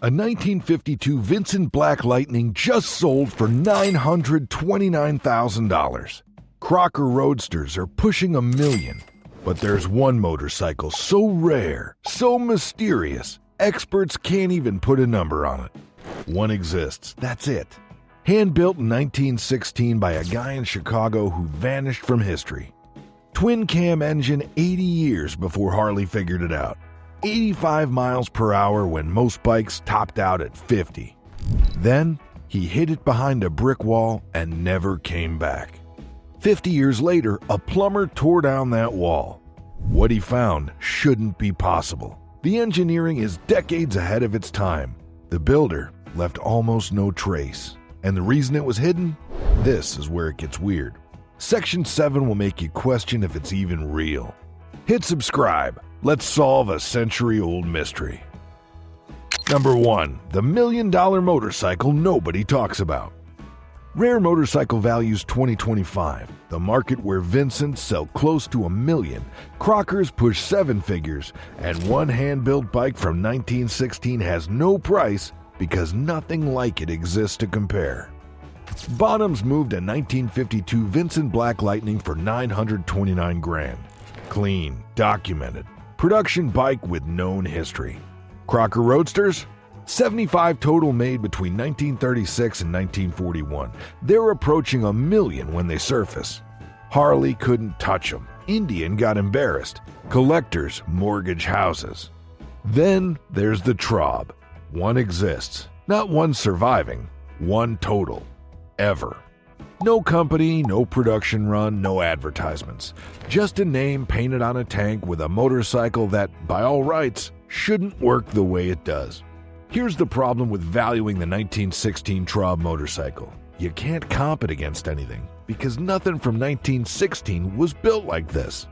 A 1952 Vincent Black Lightning just sold for $929,000. Crocker Roadsters are pushing $1 million. But there's one motorcycle so rare, so mysterious, experts can't even put a number on it. One exists, that's it. Hand-built in 1916 by a guy in Chicago who vanished from history. Twin-cam engine 80 years before Harley figured it out. 85 miles per hour when most bikes topped out at 50. Then, he hit it behind a brick wall and never came back. 50 years later, a plumber tore down that wall. What he found shouldn't be possible. The engineering is decades ahead of its time. The builder left almost no trace. And the reason it was hidden? This is where it gets weird. Section 7 will make you question if it's even real. Hit subscribe. Let's solve a century-old mystery. Number 1. The $1 million motorcycle nobody talks about. Rare motorcycle values 2025, the market where Vincents sell close to $1 million, Crockers push 7 figures, and one hand-built bike from 1916 has no price because nothing like it exists to compare. Bonhams moved a 1952 Vincent Black Lightning for $929,000. Clean, documented, production bike with known history. Crocker Roadsters? 75 total made between 1936 and 1941. They're approaching $1 million when they surface. Harley couldn't touch them. Indian got embarrassed. Collectors mortgage houses. Then there's the Traub. One exists. Not one surviving. One total. Ever. No company, no production run, no advertisements. Just a name painted on a tank with a motorcycle that, by all rights, shouldn't work the way it does. Here's the problem with valuing the 1916 Traub motorcycle. You can't comp it against anything, because nothing from 1916 was built like this.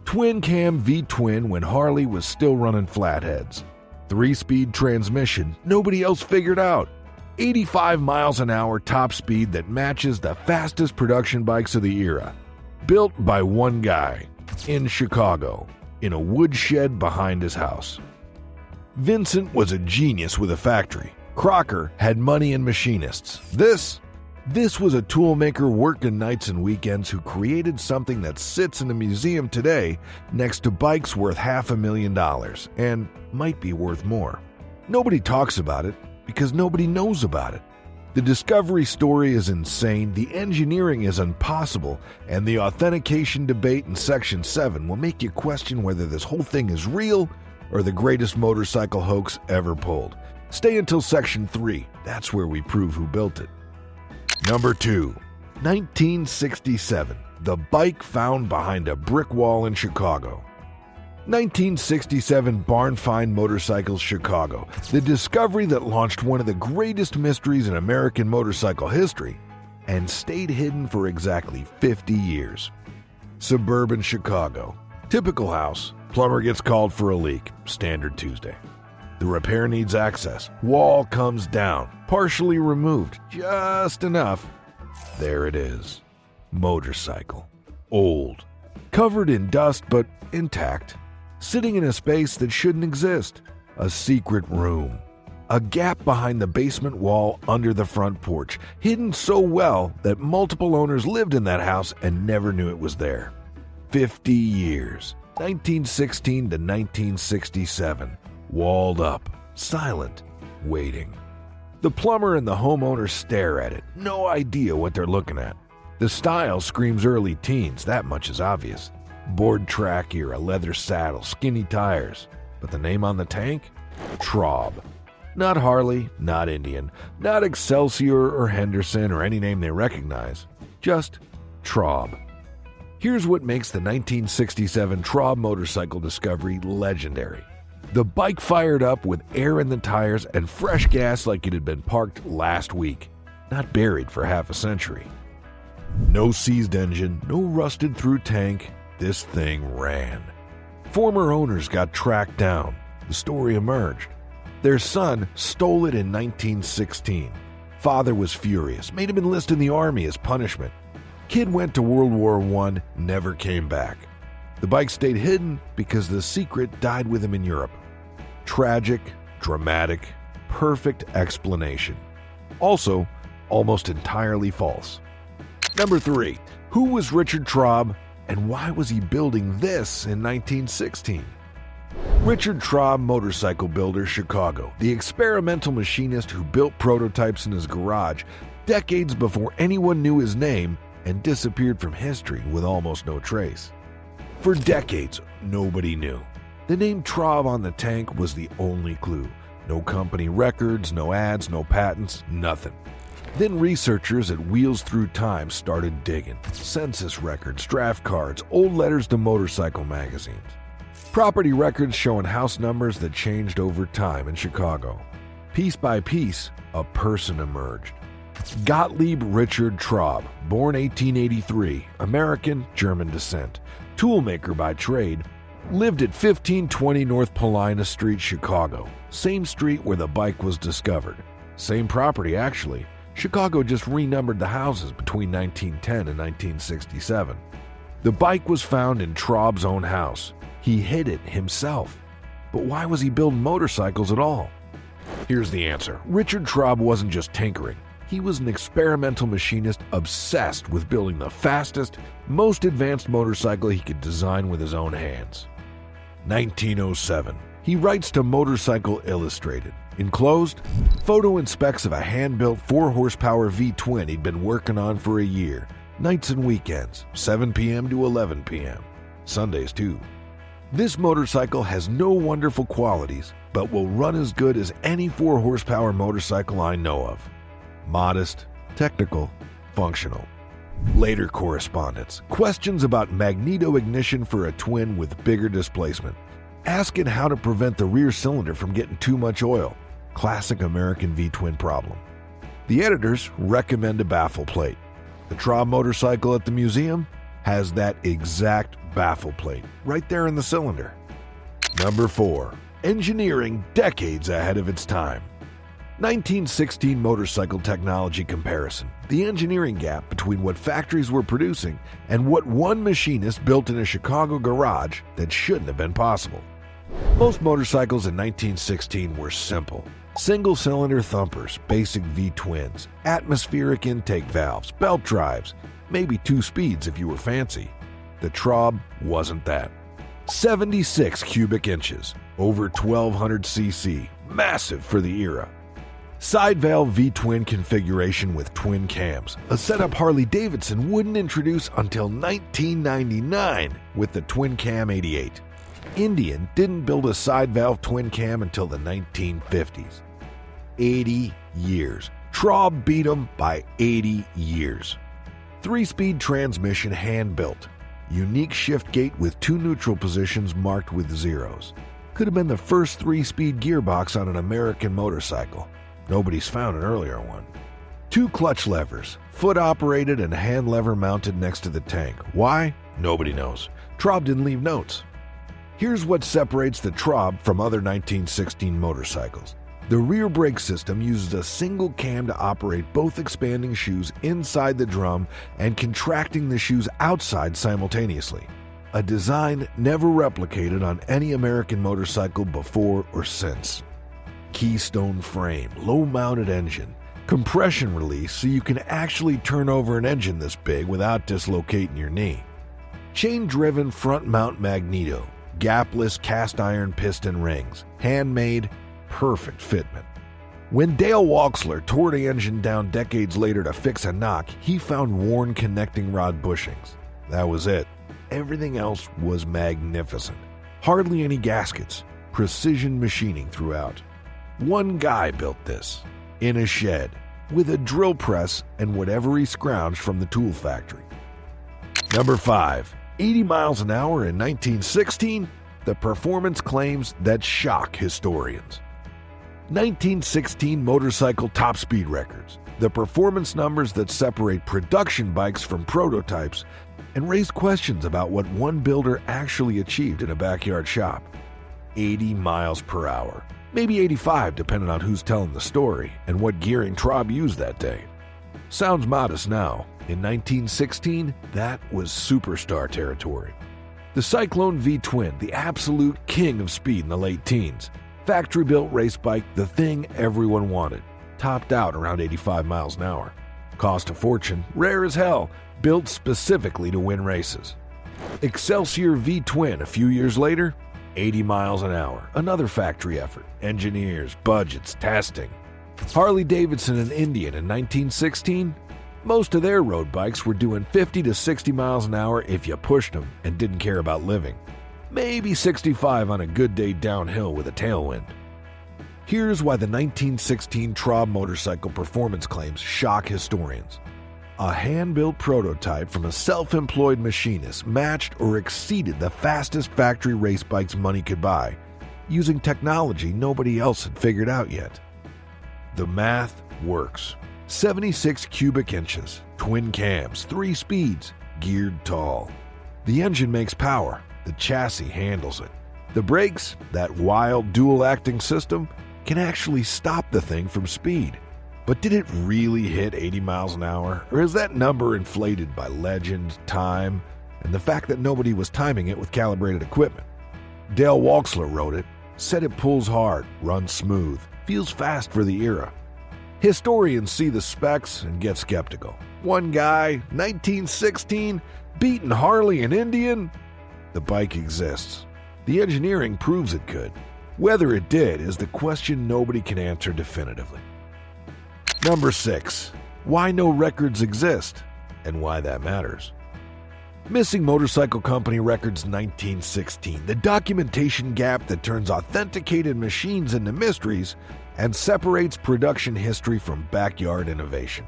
Twin-cam V-twin when Harley was still running flatheads. 3-speed transmission nobody else figured out. 85 miles an hour top speed that matches the fastest production bikes of the era. Built by one guy, in Chicago, in a woodshed behind his house. Vincent was a genius with a factory. Crocker had money and machinists. This was a toolmaker working nights and weekends who created something that sits in a museum today next to bikes worth $500,000 and might be worth more. Nobody talks about it because nobody knows about it. The discovery story is insane, the engineering is impossible, and the authentication debate in Section 7 will make you question whether this whole thing is real or the greatest motorcycle hoax ever pulled. Stay until Section 3. That's where we prove who built it. Number 2. 1967. The bike found behind a brick wall in Chicago. 1967 Barn Find Motorcycles, Chicago. The discovery that launched one of the greatest mysteries in American motorcycle history and stayed hidden for exactly 50 years. Suburban Chicago. Typical house. Plumber gets called for a leak. Standard Tuesday. The repair needs access. Wall comes down. Partially removed. Just enough. There it is. Motorcycle. Old. Covered in dust but intact. Sitting in a space that shouldn't exist. A secret room. A gap behind the basement wall under the front porch. Hidden so well that multiple owners lived in that house and never knew it was there. 50 years. 1916 to 1967. Walled up. Silent. Waiting. The plumber and the homeowner stare at it. No idea what they're looking at. The style screams early teens, that much is obvious. Board track era, leather saddle, skinny tires. But the name on the tank? Traub. Not Harley, not Indian, not Excelsior or Henderson or any name they recognize. Just Traub. Here's what makes the 1967 Traub motorcycle discovery legendary. The bike fired up with air in the tires and fresh gas like it had been parked last week, not buried for half a century. No seized engine, no rusted through tank. This thing ran. Former owners got tracked down. The story emerged. Their son stole it in 1916. Father was furious, made him enlist in the army as punishment. Kid went to World War I, never came back. The bike stayed hidden because the secret died with him in Europe. Tragic, dramatic, perfect explanation. Also, almost entirely false. Number 3. Who was Richard Traub, and why was he building this in 1916? Richard Traub, motorcycle builder, Chicago, the experimental machinist who built prototypes in his garage decades before anyone knew his name and disappeared from history with almost no trace. For decades, nobody knew. The name Traub on the tank was the only clue. No company records, no ads, no patents, nothing. Then researchers at Wheels Through Time started digging. Census records, draft cards, old letters to motorcycle magazines. Property records showing house numbers that changed over time in Chicago. Piece by piece, a person emerged. Gottlieb Richard Traub, born 1883, American, German descent, toolmaker by trade, lived at 1520 North Paulina Street, Chicago. Same street where the bike was discovered. Same property, actually. Chicago just renumbered the houses between 1910 and 1967. The bike was found in Traub's own house. He hid it himself. But why was he building motorcycles at all? Here's the answer. Richard Traub wasn't just tinkering. He was an experimental machinist obsessed with building the fastest, most advanced motorcycle he could design with his own hands. 1907. He writes to Motorcycle Illustrated. Enclosed, photo and specs of a hand-built 4-horsepower V-twin he'd been working on for a year. Nights and weekends, 7 p.m. to 11 p.m. Sundays too. This motorcycle has no wonderful qualities, but will run as good as any 4-horsepower motorcycle I know of. Modest, technical, functional. Later correspondence. Questions about magneto-ignition for a twin with bigger displacement. Asking how to prevent the rear cylinder from getting too much oil. Classic American V-twin problem. The editors recommend a baffle plate. The Traub motorcycle at the museum has that exact baffle plate right there in the cylinder. Number 4. Engineering decades ahead of its time. 1916 motorcycle technology comparison. The engineering gap between what factories were producing and what one machinist built in a Chicago garage that shouldn't have been possible. Most motorcycles in 1916 were simple. Single-cylinder thumpers, basic V-twins, atmospheric intake valves, belt drives, maybe 2 speeds if you were fancy. The Traub wasn't that. 76 cubic inches, over 1200 cc, massive for the era. Side valve V-twin configuration with twin cams, a setup Harley-Davidson wouldn't introduce until 1999 with the twin cam 88. Indian didn't build a side valve twin cam until the 1950s. 80 years. Traub beat them by 80 years. 3-speed transmission hand-built. Unique shift gate with 2 neutral positions marked with zeros. Could have been the first 3-speed gearbox on an American motorcycle. Nobody's found an earlier one. 2 clutch levers, foot-operated and hand lever mounted next to the tank. Why? Nobody knows. Traub didn't leave notes. Here's what separates the Traub from other 1916 motorcycles. The rear brake system uses a single cam to operate both expanding shoes inside the drum and contracting the shoes outside simultaneously. A design never replicated on any American motorcycle before or since. Keystone frame, low-mounted engine, compression release so you can actually turn over an engine this big without dislocating your knee. Chain-driven front-mount magneto, gapless cast-iron piston rings, handmade, perfect fitment. When Dale Walksler tore the engine down decades later to fix a knock, he found worn connecting rod bushings. That was it. Everything else was magnificent. Hardly any gaskets, precision machining throughout. One guy built this, in a shed, with a drill press and whatever he scrounged from the tool factory. Number 5. 80 miles an hour in 1916? The performance claims that shock historians. 1916 motorcycle top speed records, the performance numbers that separate production bikes from prototypes, and raise questions about what one builder actually achieved in a backyard shop. 80 miles per hour. Maybe 85 depending on who's telling the story and what gearing Traub used that day. Sounds modest now. In 1916, that was superstar territory. The Cyclone V-twin, the absolute king of speed in the late teens. Factory-built race bike, the thing everyone wanted. Topped out around 85 miles an hour. Cost a fortune, rare as hell, built specifically to win races. Excelsior V-Twin a few years later, 80 miles an hour, another factory effort. Engineers, budgets, testing. Harley-Davidson and Indian in 1916, most of their road bikes were doing 50 to 60 miles an hour if you pushed them and didn't care about living. Maybe 65 on a good day downhill with a tailwind. Here's why the 1916 Traub motorcycle performance claims shock historians. A hand-built prototype from a self-employed machinist matched or exceeded the fastest factory race bikes money could buy, using technology nobody else had figured out yet. The math works. 76 cubic inches, twin cams, 3 speeds, geared tall. The engine makes power, the chassis handles it. The brakes, that wild dual-acting system, can actually stop the thing from speed. But did it really hit 80 miles an hour, or is that number inflated by legend, time, and the fact that nobody was timing it with calibrated equipment? Dale Walksler wrote it, said it pulls hard, runs smooth, feels fast for the era. Historians see the specs and get skeptical. One guy, 1916, beating Harley and Indian? The bike exists. The engineering proves it could. Whether it did is the question nobody can answer definitively. Number 6. Why no records exist, and why that matters. Missing Motorcycle Company Records 1916, the documentation gap that turns authenticated machines into mysteries and separates production history from backyard innovation.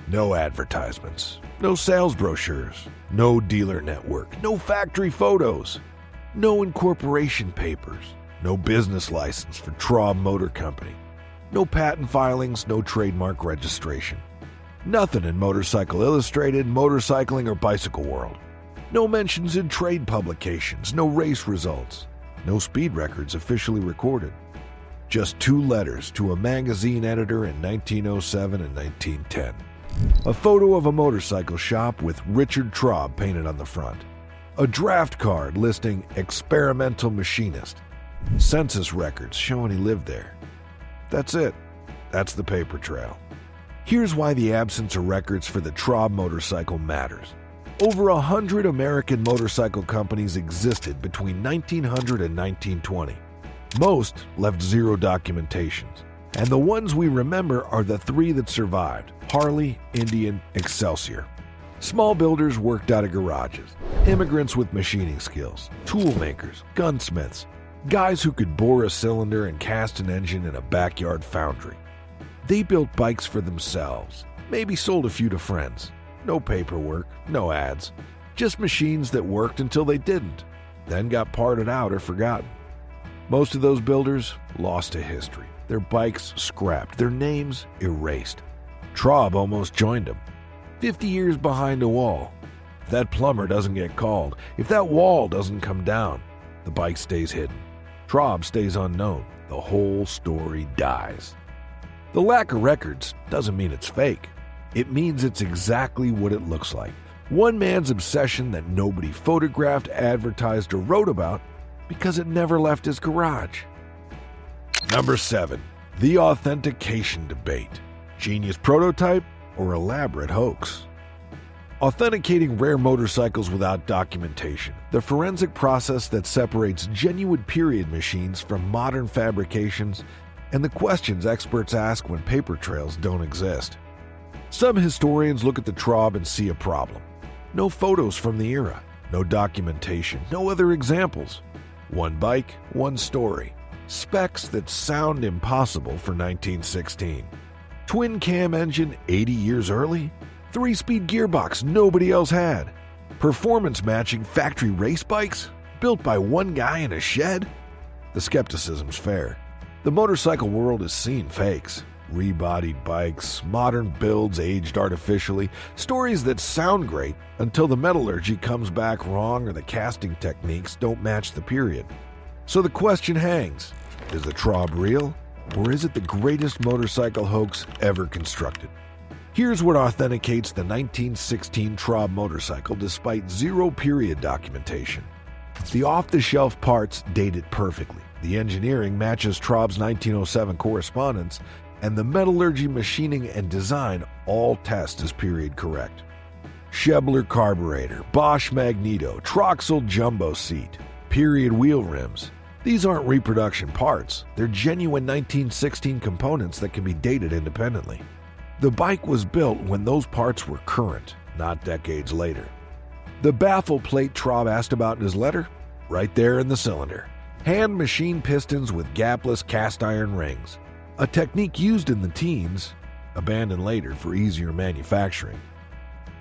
No advertisements, no sales brochures, no dealer network, no factory photos, no incorporation papers, no business license for Traub Motor Company, no patent filings, no trademark registration. Nothing in Motorcycle Illustrated, Motorcycling, or Bicycle World. No mentions in trade publications, no race results, no speed records officially recorded. Just 2 letters to a magazine editor in 1907 and 1910. A photo of a motorcycle shop with Richard Traub painted on the front. A draft card listing experimental machinist. Census records showing he lived there. That's it. That's the paper trail. Here's why the absence of records for the Traub motorcycle matters. Over 100 American motorcycle companies existed between 1900 and 1920. Most left 0 documentations, and the ones we remember are the 3 that survived: Harley, Indian, Excelsior. Small builders worked out of garages, immigrants with machining skills, tool makers, gunsmiths, guys who could bore a cylinder and cast an engine in a backyard foundry. They built bikes for themselves, maybe sold a few to friends. No paperwork, no ads, just machines that worked until they didn't, then got parted out or forgotten. Most of those builders lost to history, their bikes scrapped, their names erased. Traub almost joined them. 50 years behind a wall. If that plumber doesn't get called, if that wall doesn't come down, the bike stays hidden. Traub stays unknown. The whole story dies. The lack of records doesn't mean it's fake. It means it's exactly what it looks like. One man's obsession that nobody photographed, advertised, or wrote about because it never left his garage. Number 7. The authentication debate. Genius prototype or elaborate hoax? Authenticating rare motorcycles without documentation, the forensic process that separates genuine period machines from modern fabrications, and the questions experts ask when paper trails don't exist. Some historians look at the Traub and see a problem. No photos from the era, no documentation, no other examples. One bike, one story. Specs that sound impossible for 1916. Twin cam engine 80 years early? 3-speed gearbox nobody else had. Performance matching factory race bikes? Built by one guy in a shed? The skepticism's fair. The motorcycle world has seen fakes. Rebodied bikes, modern builds aged artificially, stories that sound great until the metallurgy comes back wrong or the casting techniques don't match the period. So the question hangs, is the Traub real, or is it the greatest motorcycle hoax ever constructed? Here's what authenticates the 1916 Traub motorcycle despite 0 period documentation. The off-the-shelf parts date it perfectly. The engineering matches Traub's 1907 correspondence, and the metallurgy, machining, and design all test as period correct. Schebler carburetor, Bosch magneto, Troxel jumbo seat, period wheel rims. These aren't reproduction parts, they're genuine 1916 components that can be dated independently. The bike was built when those parts were current, not decades later. The baffle plate Traub asked about in his letter? Right there in the cylinder. Hand machine pistons with gapless cast iron rings. A technique used in the teens, abandoned later for easier manufacturing.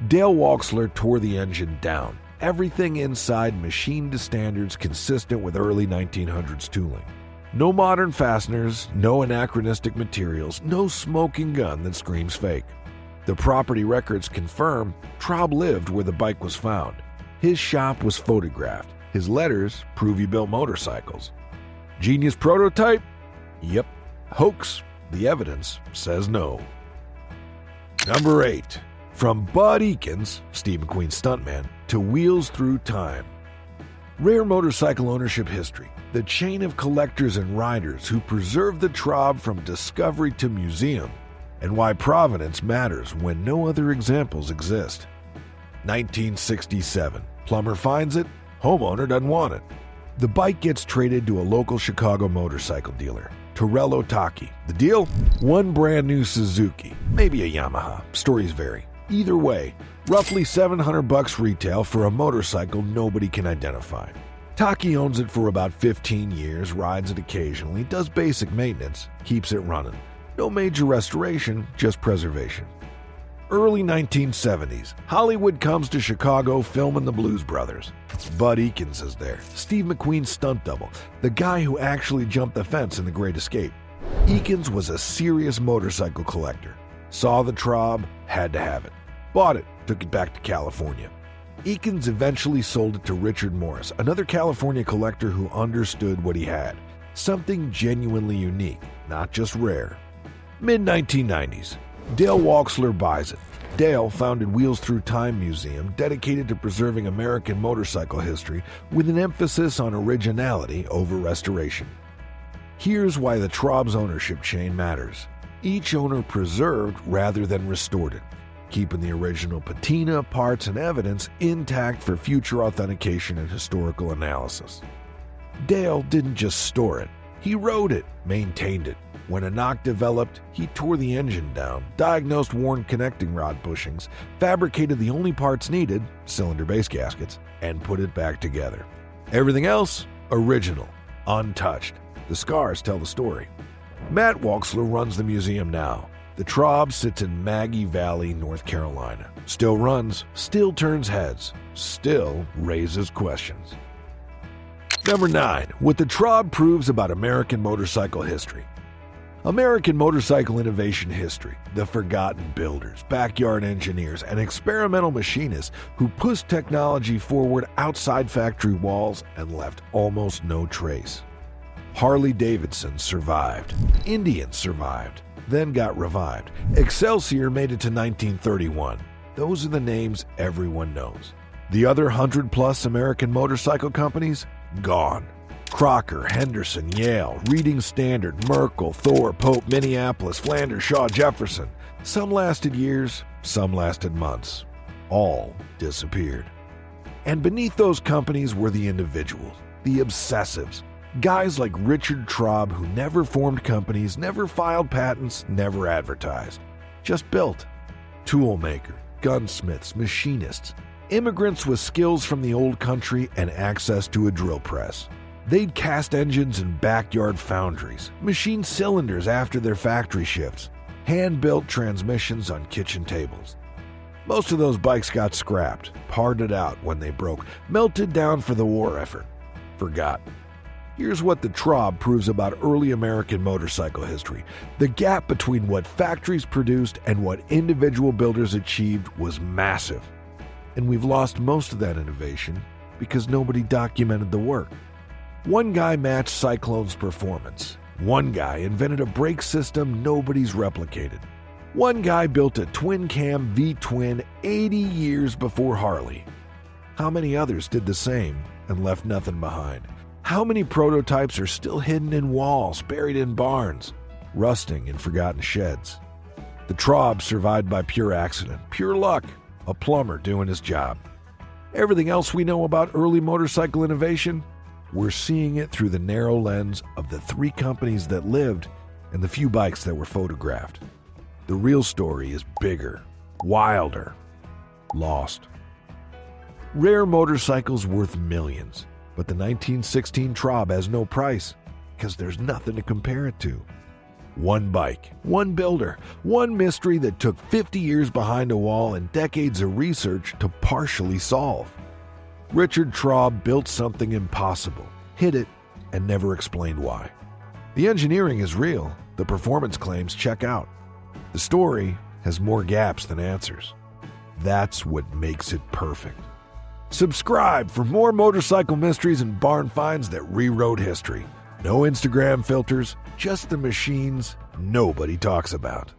Dale Walksler tore the engine down. Everything inside machined to standards consistent with early 1900s tooling. No modern fasteners, no anachronistic materials, no smoking gun that screams fake. The property records confirm Traub lived where the bike was found. His shop was photographed. His letters prove he built motorcycles. Genius prototype? Yep. Hoax? The evidence says no. Number 8. From Bud Ekins, Steve McQueen's stuntman, to Wheels Through Time. Rare motorcycle ownership history. The chain of collectors and riders who preserved the Traub from discovery to museum, and why provenance matters when no other examples exist. 1967. Plumber finds it. Homeowner doesn't want it. The bike gets traded to a local Chicago motorcycle dealer, Torello Taki. The deal? One brand new Suzuki, maybe a Yamaha. Stories vary. Either way, roughly $700 retail for a motorcycle nobody can identify. Taki owns it for about 15 years, rides it occasionally, does basic maintenance, keeps it running. No major restoration, just preservation. Early 1970s, Hollywood comes to Chicago filming the Blues Brothers. Bud Ekins is there, Steve McQueen's stunt double, the guy who actually jumped the fence in The Great Escape. Ekins was a serious motorcycle collector. Saw the Traub, had to have it. Bought it, took it back to California. Ekins eventually sold it to Richard Morris, another California collector who understood what he had. Something genuinely unique, not just rare. Mid-1990s. Dale Walksler buys it. Dale founded Wheels Through Time Museum, dedicated to preserving American motorcycle history with an emphasis on originality over restoration. Here's why the Traub's ownership chain matters. Each owner preserved rather than restored it, keeping the original patina, parts, and evidence intact for future authentication and historical analysis. Dale didn't just store it, he rode it, maintained it. When a knock developed, he tore the engine down, diagnosed worn connecting rod bushings, fabricated the only parts needed, cylinder base gaskets, and put it back together. Everything else, original, untouched. The scars tell the story. Matt Walksler runs the museum now. The Traub sits in Maggie Valley, North Carolina. Still runs, still turns heads, still raises questions. Number 9. What the Traub proves about American motorcycle history. American motorcycle innovation history, the forgotten builders, backyard engineers, and experimental machinists who pushed technology forward outside factory walls and left almost no trace. Harley-Davidson survived. Indian survived, then got revived. Excelsior made it to 1931. Those are the names everyone knows. The other 100-plus American motorcycle companies? Gone. Crocker, Henderson, Yale, Reading Standard, Merkel, Thor, Pope, Minneapolis, Flanders, Shaw, Jefferson. Some lasted years, some lasted months. All disappeared. And beneath those companies were the individuals, the obsessives. Guys like Richard Traub who never formed companies, never filed patents, never advertised. Just built. Toolmaker, gunsmiths, machinists. Immigrants with skills from the old country and access to a drill press. They'd cast engines in backyard foundries, machine cylinders after their factory shifts, hand-built transmissions on kitchen tables. Most of those bikes got scrapped, parted out when they broke, melted down for the war effort, forgotten. Here's what the Traub proves about early American motorcycle history. The gap between what factories produced and what individual builders achieved was massive. And we've lost most of that innovation because nobody documented the work. One guy matched Cyclone's performance. One guy invented a brake system nobody's replicated. One guy built a twin-cam V-twin 80 years before Harley. How many others did the same and left nothing behind? How many prototypes are still hidden in walls, buried in barns, rusting in forgotten sheds? The Traub survived by pure accident, pure luck, a plumber doing his job. Everything else we know about early motorcycle innovation, we're seeing it through the narrow lens of the 3 companies that lived and the few bikes that were photographed. The real story is bigger, wilder, lost. Rare motorcycles worth millions, but the 1916 Traub has no price because there's nothing to compare it to. One bike, one builder, one mystery that took 50 years behind a wall and decades of research to partially solve. Richard Traub built something impossible, hid it, and never explained why. The engineering is real, the performance claims check out. The story has more gaps than answers. That's what makes it perfect. Subscribe for more motorcycle mysteries and barn finds that rewrote history. No Instagram filters, just the machines nobody talks about.